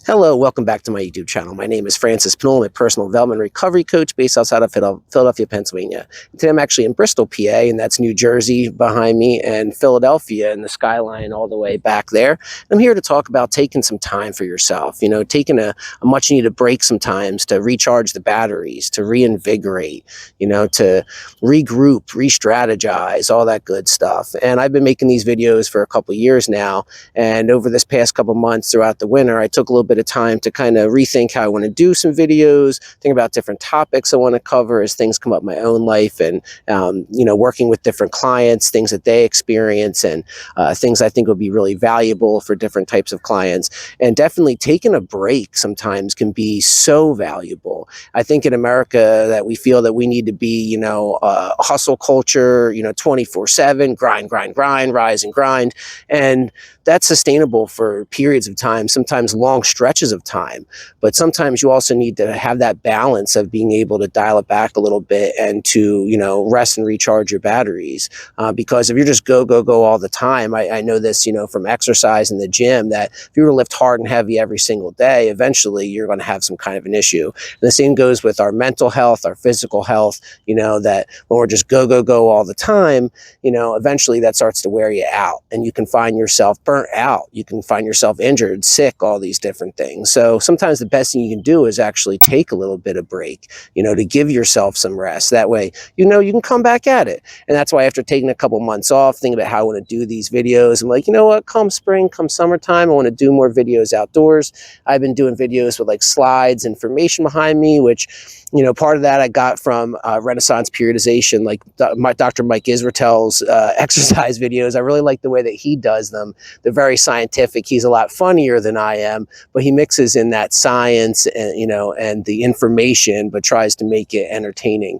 Hello, welcome back to my YouTube channel. My name is Francis Pennell. I'm a personal development recovery coach based outside of Philadelphia, Pennsylvania. Today I'm actually in Bristol, PA, and that's New Jersey behind me, and Philadelphia and the skyline all the way back there. I'm here to talk about taking some time for yourself, taking a much needed break sometimes to recharge the batteries, to reinvigorate, to regroup, re-strategize, all that good stuff. And I've been making these videos for a couple of years now, and over this past couple months throughout the winter, I took a little bit of time to kind of rethink how I want to do some videos, think about different topics I want to cover as things come up in my own life, and working with different clients, things that they experience, and things I think would be really valuable for different types of clients. And definitely taking a break sometimes can be so valuable. I think in America that we feel that we need to be, hustle culture, 24/7, grind, rise and grind. And that's sustainable for periods of time, sometimes long stretches of time. But sometimes you also need to have that balance of being able to dial it back a little bit and to, rest and recharge your batteries. Because if you're just go all the time, I know this, from exercise in the gym, that if you were to lift hard and heavy every single day, eventually you're going to have some kind of an issue. And the same goes with our mental health, our physical health, that when we're just go all the time, eventually that starts to wear you out, and you can find yourself burnt out. You can find yourself injured, sick, all these different things. So sometimes the best thing you can do is actually take a little bit of break, to give yourself some rest. That way, you can come back at it. And that's why after taking a couple months off, thinking about how I want to do these videos, I'm like, you know what, come spring, come summertime, I want to do more videos outdoors. I've been doing videos with like slides, information behind me, which, part of that I got from Renaissance Periodization, like Dr. Mike Israetel's exercise videos. I really like the way that he does them. They're very scientific. He's a lot funnier than I am, but he mixes in that science and, and the information, but tries to make it entertaining.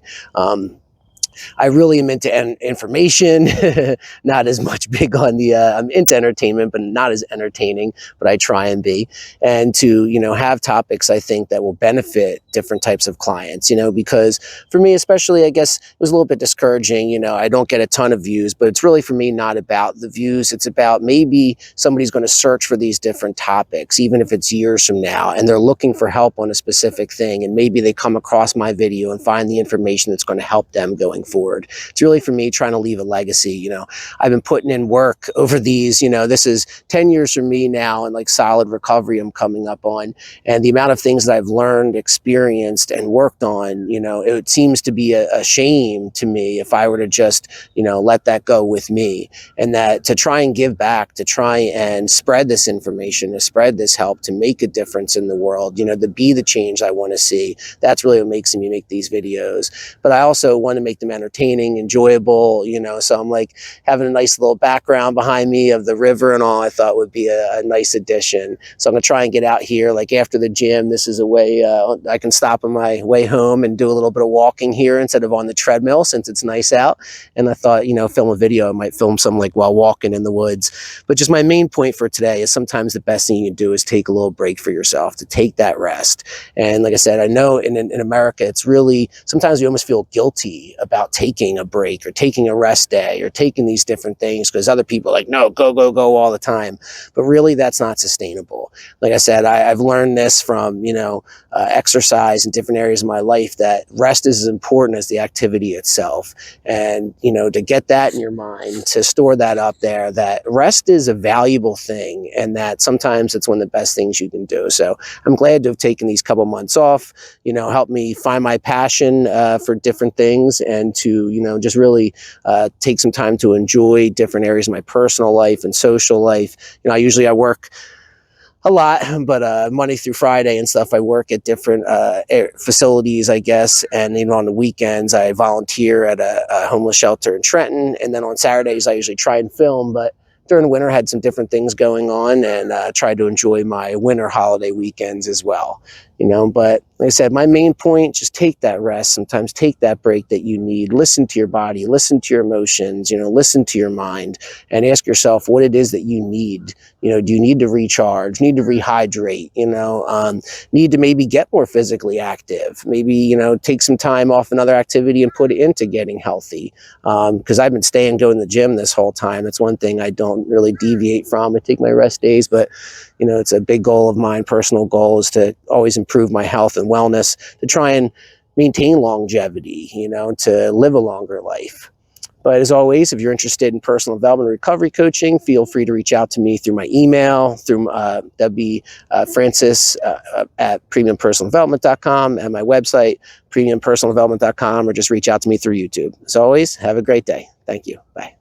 I really am into information, not as much big on the, I'm into entertainment, but not as entertaining, but I try and be. And to, have topics I think that will benefit different types of clients, because for me, especially, I guess it was a little bit discouraging, I don't get a ton of views, but it's really for me not about the views. It's about maybe somebody's going to search for these different topics, even if it's years from now, and they're looking for help on a specific thing. And maybe they come across my video and find the information that's going to help them going forward. It's really for me trying to leave a legacy. I've been putting in work over these, this is 10 years for me now, and like solid recovery I'm coming up on. And the amount of things that I've learned, experienced, and worked on, it seems to be a shame to me if I were to just, let that go with me. And that to try and give back, to try and spread this information, to spread this help, to make a difference in the world, to be the change I want to see. That's really what makes me make these videos. But I also want to make them entertaining, enjoyable, so I'm like having a nice little background behind me of the river and all. I thought would be a nice addition. So I'm gonna try and get out here like after the gym. This is a way I can stop on my way home and do a little bit of walking here instead of on the treadmill, since it's nice out. And I thought, film a video. I might film some like while walking in the woods. But just my main point for today is sometimes the best thing you can do is take a little break for yourself, to take that rest. And like I said, I know in America, it's really, sometimes we almost feel guilty about taking a break or taking a rest day or taking these different things because other people are like, no, go all the time. But really, that's not sustainable. Like I said, I've learned this from, exercise in different areas of my life, that rest is as important as the activity itself. And, to get that in your mind, to store that up there, that rest is a valuable thing, and that sometimes it's one of the best things you can do. So I'm glad to have taken these couple months off, help me find my passion for different things, and to, just really take some time to enjoy different areas of my personal life and social life. I work a lot, but Monday through Friday and stuff, I work at different facilities, I guess. And even on the weekends, I volunteer at a homeless shelter in Trenton. And then on Saturdays, I usually try and film. But during the winter, I had some different things going on, and tried to enjoy my winter holiday weekends as well. But like I said, my main point, just take that rest. Sometimes take that break that you need. Listen to your body, listen to your emotions, listen to your mind, and ask yourself what it is that you need. Do you need to recharge, need to rehydrate, need to maybe get more physically active, maybe, take some time off another activity and put it into getting healthy. Because I've been going to the gym this whole time. That's one thing I don't don't really deviate from. I take my rest days, but it's a big goal of mine. Personal goal is to always improve my health and wellness, to try and maintain longevity, to live a longer life. But as always, if you're interested in personal development and recovery coaching, feel free to reach out to me through my email, through that'd be Francis at premiumpersonaldevelopment.com, and my website, premiumpersonaldevelopment.com, or just reach out to me through YouTube. As always, have a great day. Thank you. Bye.